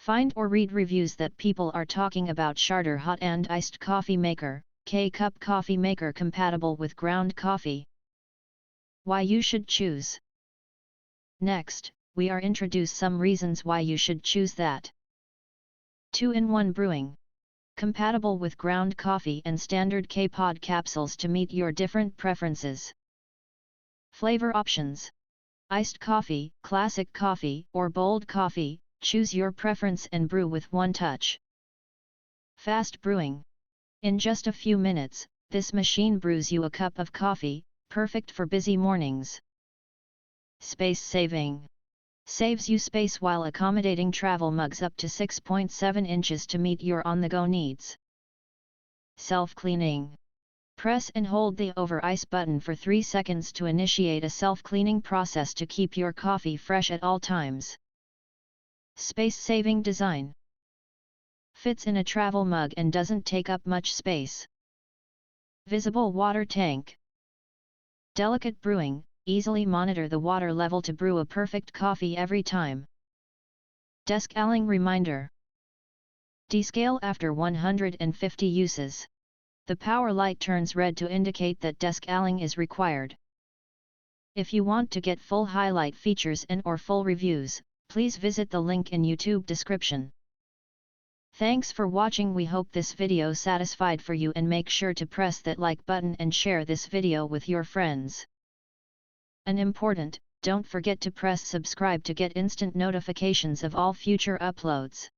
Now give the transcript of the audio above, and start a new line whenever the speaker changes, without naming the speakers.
Find or read reviews that people are talking about SHARDOR Hot and Iced Coffee Maker, K-Cup Coffee Maker compatible with ground coffee. Why you should choose. Next, we are introduce some reasons why you should choose that. 2-in-1 brewing. Compatible with ground coffee and standard K-Pod capsules to meet your different preferences. Flavor options. Iced coffee, classic coffee, or bold coffee, choose your preference and brew with one touch. Fast brewing. In just a few minutes, this machine brews you a cup of coffee, perfect for busy mornings. Space saving. Saves you space while accommodating travel mugs up to 6.7 inches to meet your on-the-go needs. Self-cleaning. Press and hold the over ice button for 3 seconds to initiate a self-cleaning process to keep your coffee fresh at all times. Space-saving design. Fits in a travel mug and doesn't take up much space. Visible water tank. Delicate brewing. Easily monitor the water level to brew a perfect coffee every time. Descaling reminder. Descale after 150 uses. The power light turns red to indicate that descaling is required. If you want to get full highlight features and/or full reviews, please visit the link in YouTube description. Thanks for watching. We hope this video satisfied for you, and make sure to press that like button and share this video with your friends. And important, don't forget to press subscribe to get instant notifications of all future uploads.